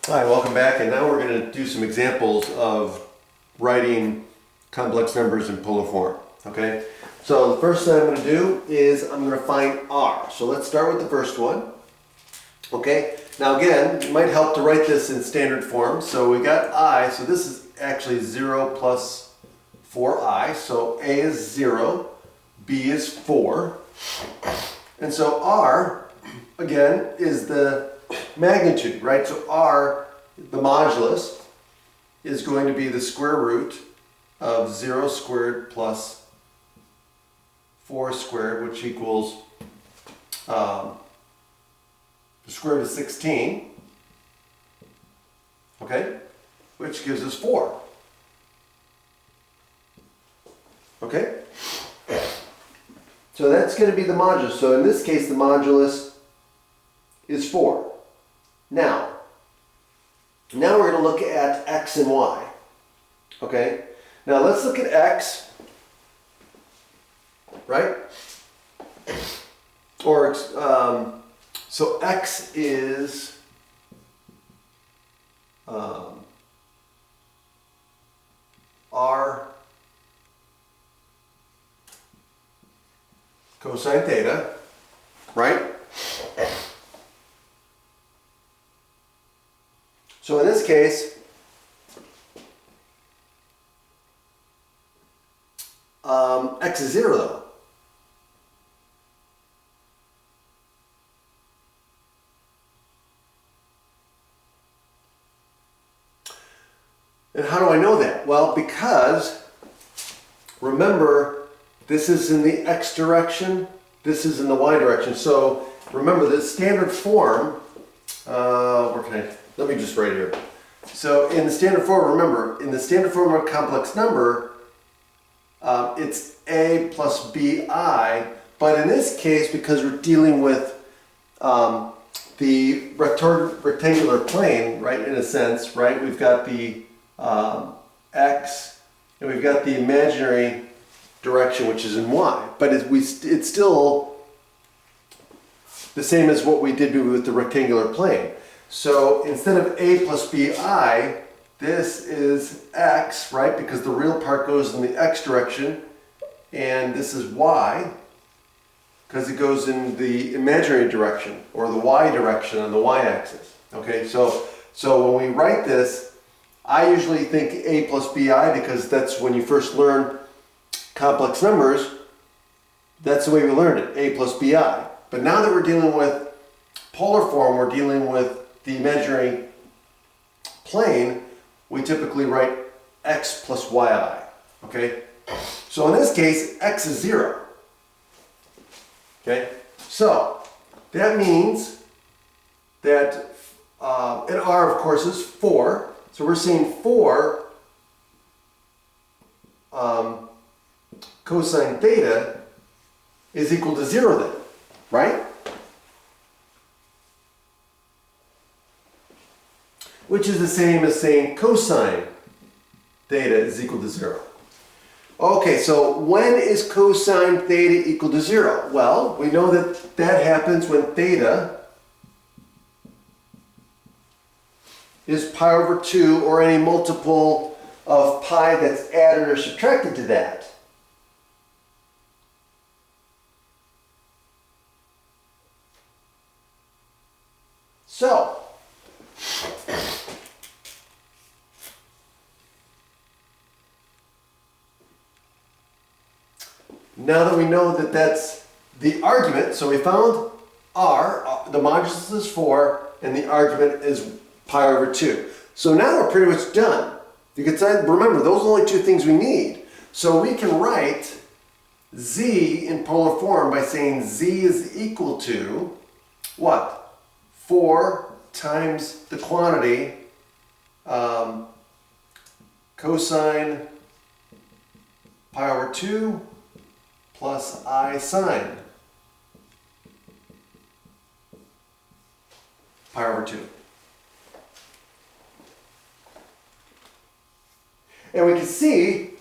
Hi, welcome back, and now we're going to do some examples of writing complex numbers in polar form. Okay, so the first thing I'm going to do is I'm going to find r. So let's start with the first one. Okay, now again, it might help to write this in standard form. So we got I, so this is actually 0 plus 4i. So a is 0, b is 4. And so r, again, is the magnitude, right? So r, the modulus, is going to be the square root of 0 squared plus 4 squared, which equals the square root of 16, okay, which gives us 4. Okay? So that's going to be the modulus. So in this case, the modulus is 4. Now we're going to look at x and y. Okay? Now let's look at x, right? Or, so x is r cosine theta, right? So in this case, x is 0 though. And how do I know that? Well, because remember, this is in the x direction, this is in the y direction. So remember the standard form, let me just write here. So in the standard form, remember, in the standard form of a complex number, it's a plus bi, but in this case, because we're dealing with the rectangular plane, right, in a sense, right, we've got the x, and we've got the imaginary direction, which is in y, but it's still the same as what we did with the rectangular plane. So instead of a plus bi, this is x, right? Because the real part goes in the x direction, and this is y, because it goes in the imaginary direction, or the y direction on the y-axis. Okay, so when we write this, I usually think a plus bi, because that's when you first learn complex numbers, that's the way we learned it, a plus bi. But now that we're dealing with polar form, we're dealing with the imaginary plane, we typically write x plus yi, okay? So in this case, x is 0, okay? So that means that, and r of course is 4, so we're seeing 4 cosine theta is equal to 0 then, right? Which is the same as saying cosine theta is equal to 0. Okay, so when is cosine theta equal to 0? Well, we know that that happens when theta is pi over 2, or any multiple of pi that's added or subtracted to that. So, now that we know that that's the argument, so we found r, the modulus is 4, and the argument is pi over 2. So now we're pretty much done. You can say, remember, those are the only two things we need. So we can write z in polar form by saying z is equal to what? 4 times the quantity cosine pi over 2 plus I sine pi over 2. And we can see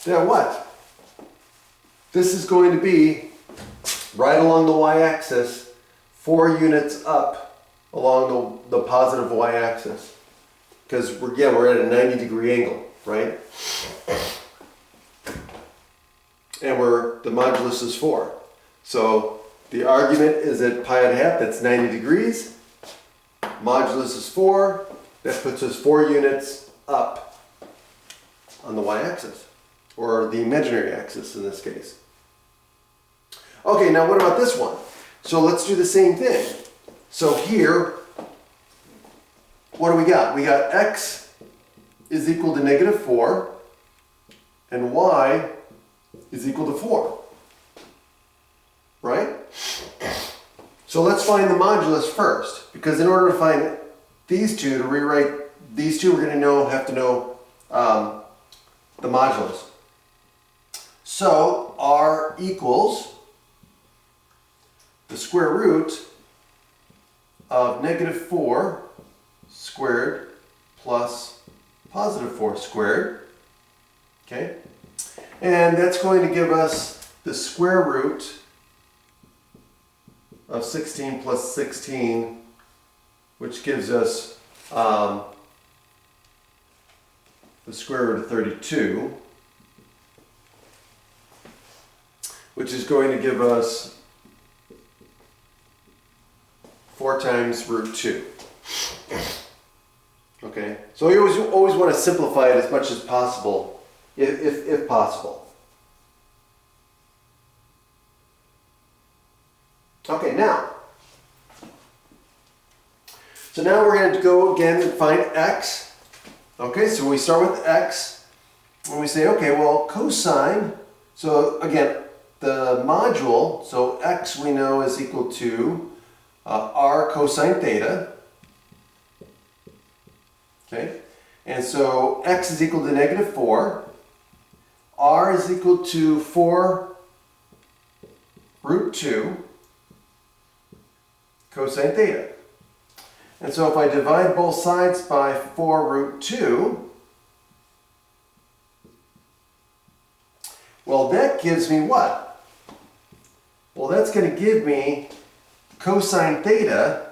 that what? This is going to be right along the y-axis, 4 units up along the positive y-axis. Because we're at a 90-degree angle, right? And the modulus is 4. So the argument is at pi and a half, that's 90 degrees. Modulus is 4. That puts us 4 units up on the y-axis, or the imaginary axis in this case. Okay, now what about this one? So let's do the same thing. So here, what do we got? We got x is equal to -4, and y is equal to 4. Right? So let's find the modulus first, because in order to find these two, to rewrite these two, we're going to have to know the modulus. So r equals the square root of -4 squared plus +4 squared. Okay? And that's going to give us the square root of 16 plus 16, which gives us the square root of 32, which is going to give us 4 times root 2. Okay, so you always want to simplify it as much as possible, if possible. Okay, so now we're going to go again and find x. Okay, so we start with x, and we say, okay, well, cosine, so again, the module, so x we know is equal to r cosine theta. Okay, and so x is equal to -4, r is equal to 4 root 2 cosine theta. And so if I divide both sides by 4 root 2, well, that gives me what? Well, that's going to give me cosine theta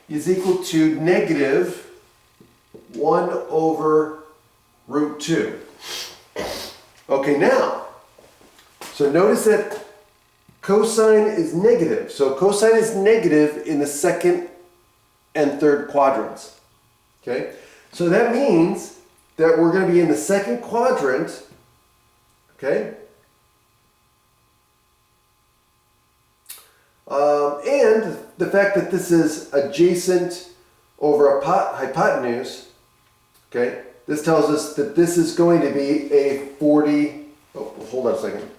is equal to -1 over root 2. Okay, now, so notice that cosine is negative. So cosine is negative in the second and third quadrants. Okay, so that means that we're going to be in the second quadrant. Okay, and the fact that this is adjacent over a hypotenuse. Okay, this tells us that this is going to be a 40. Oh, hold on a second.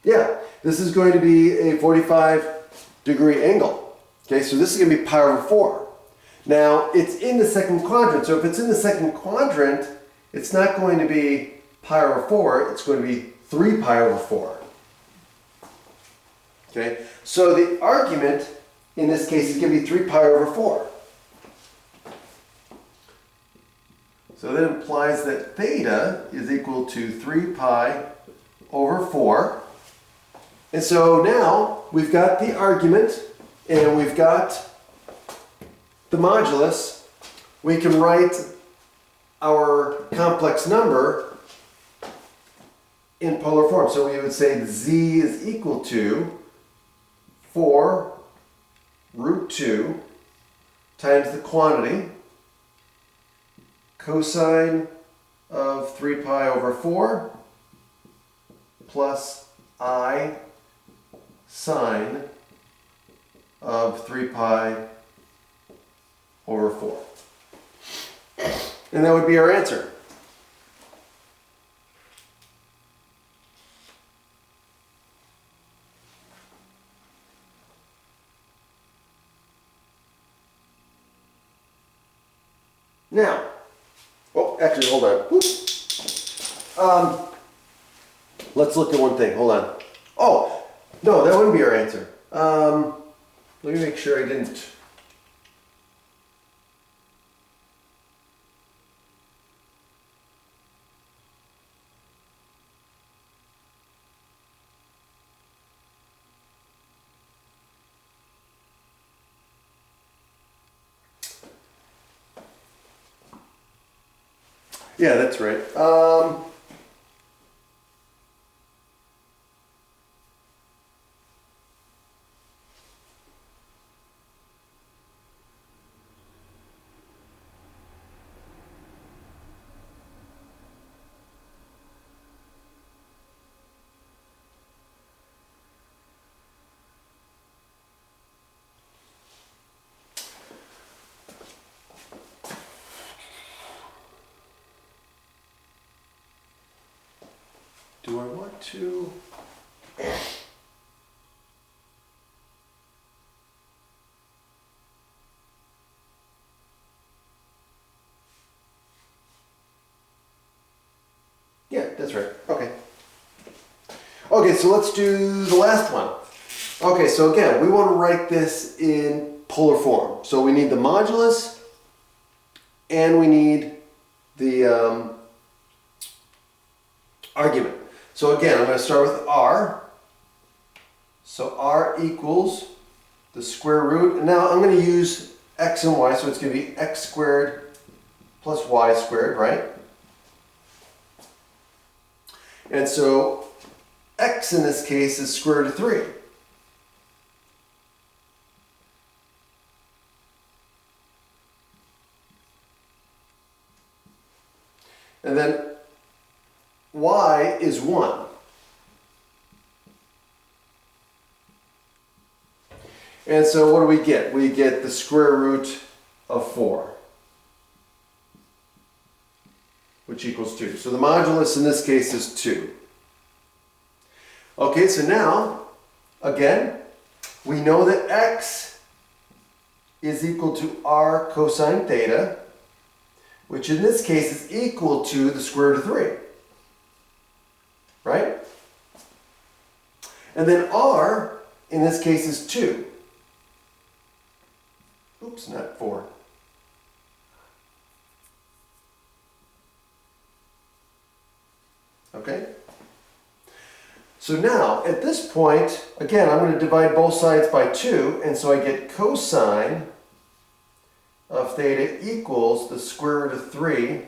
Yeah, this is going to be a 45-degree angle. Okay, so this is going to be pi over 4. Now, it's in the second quadrant, so if it's in the second quadrant, it's not going to be pi over 4, it's going to be 3 pi over 4. Okay, so the argument in this case is going to be 3 pi over 4. So that implies that theta is equal to 3 pi over 4. And so now we've got the argument and we've got the modulus. We can write our complex number in polar form. So we would say z is equal to 4 root 2 times the quantity cosine of 3 pi over 4 plus I sine of 3 pi over 4. And that would be our answer. Now, oh, actually, hold on. Let's look at one thing. Hold on. Oh, no, that wouldn't be our answer. Let me make sure I didn't. Yeah, that's right. Do I want to? Yeah, that's right. Okay. Okay, so let's do the last one. Okay, so again, we want to write this in polar form. So we need the modulus and we need the argument. So again, I'm going to start with r. So r equals the square root. And now I'm going to use x and y, so it's going to be x squared plus y squared, right? And so x in this case is square root of 3. And then y is 1. And so what do we get? We get the square root of 4, which equals 2. So the modulus in this case is 2. Okay, so now, again, we know that x is equal to r cosine theta, which in this case is equal to the square root of 3. Right? And then r, in this case, is 2. Oops, not 4. Okay? So now, at this point, again, I'm going to divide both sides by 2, and so I get cosine of theta equals the square root of 3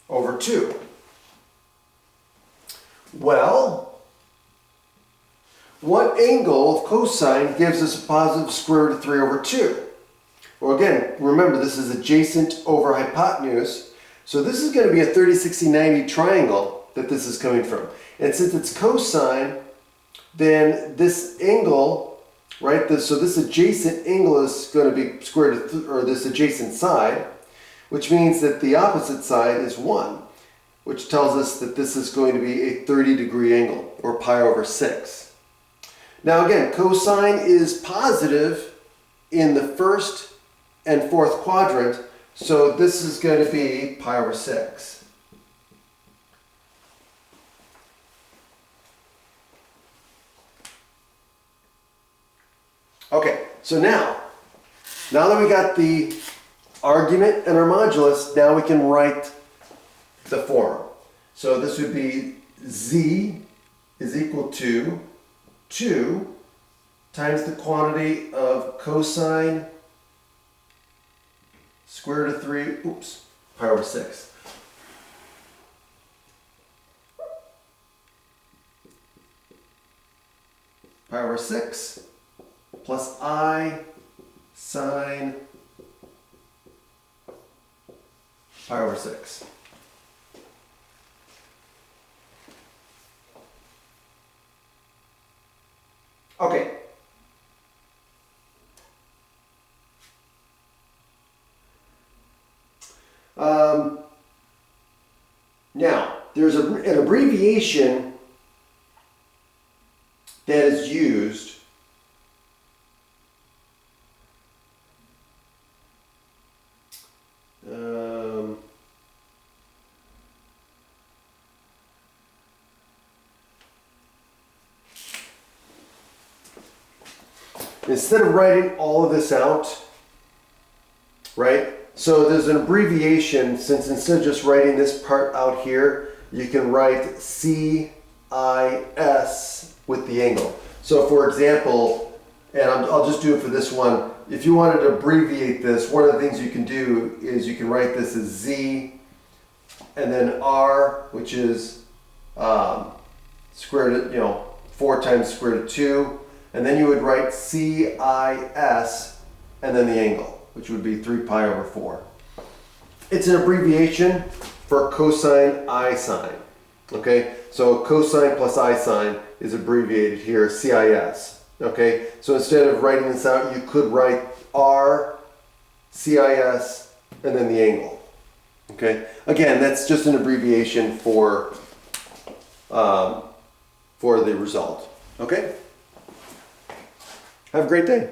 over 2. Well, what angle of cosine gives us a positive square root of 3 over 2? Well, again, remember this is adjacent over hypotenuse, so this is going to be a 30, 60, 90 triangle that this is coming from. And since it's cosine, then this angle, right, so this adjacent angle is going to be square root of, or this adjacent side, which means that the opposite side is 1, which tells us that this is going to be a 30-degree angle, or pi over 6. Now again, cosine is positive in the first and fourth quadrant, so this is going to be pi over 6. Okay, so now that we got the argument and our modulus, now we can write the form. So this would be z is equal to 2 times the quantity of cosine square root of 3, pi over 6. Pi over 6 plus I sine pi over 6. Okay. Now, there's an abbreviation that is used instead of writing all of this out, right? So there's an abbreviation, since instead of just writing this part out here, you can write CIS with the angle. So for example, and I'll just do it for this one, if you wanted to abbreviate this, one of the things you can do is you can write this as Z and then R, which is square root, 4 times square root of 2, and then you would write CIS, and then the angle, which would be 3 pi over 4. It's an abbreviation for cosine I sine. Okay, so cosine plus I sine is abbreviated here, CIS. Okay, so instead of writing this out, you could write R, CIS, and then the angle. Okay, again, that's just an abbreviation for the result. Okay, have a great day.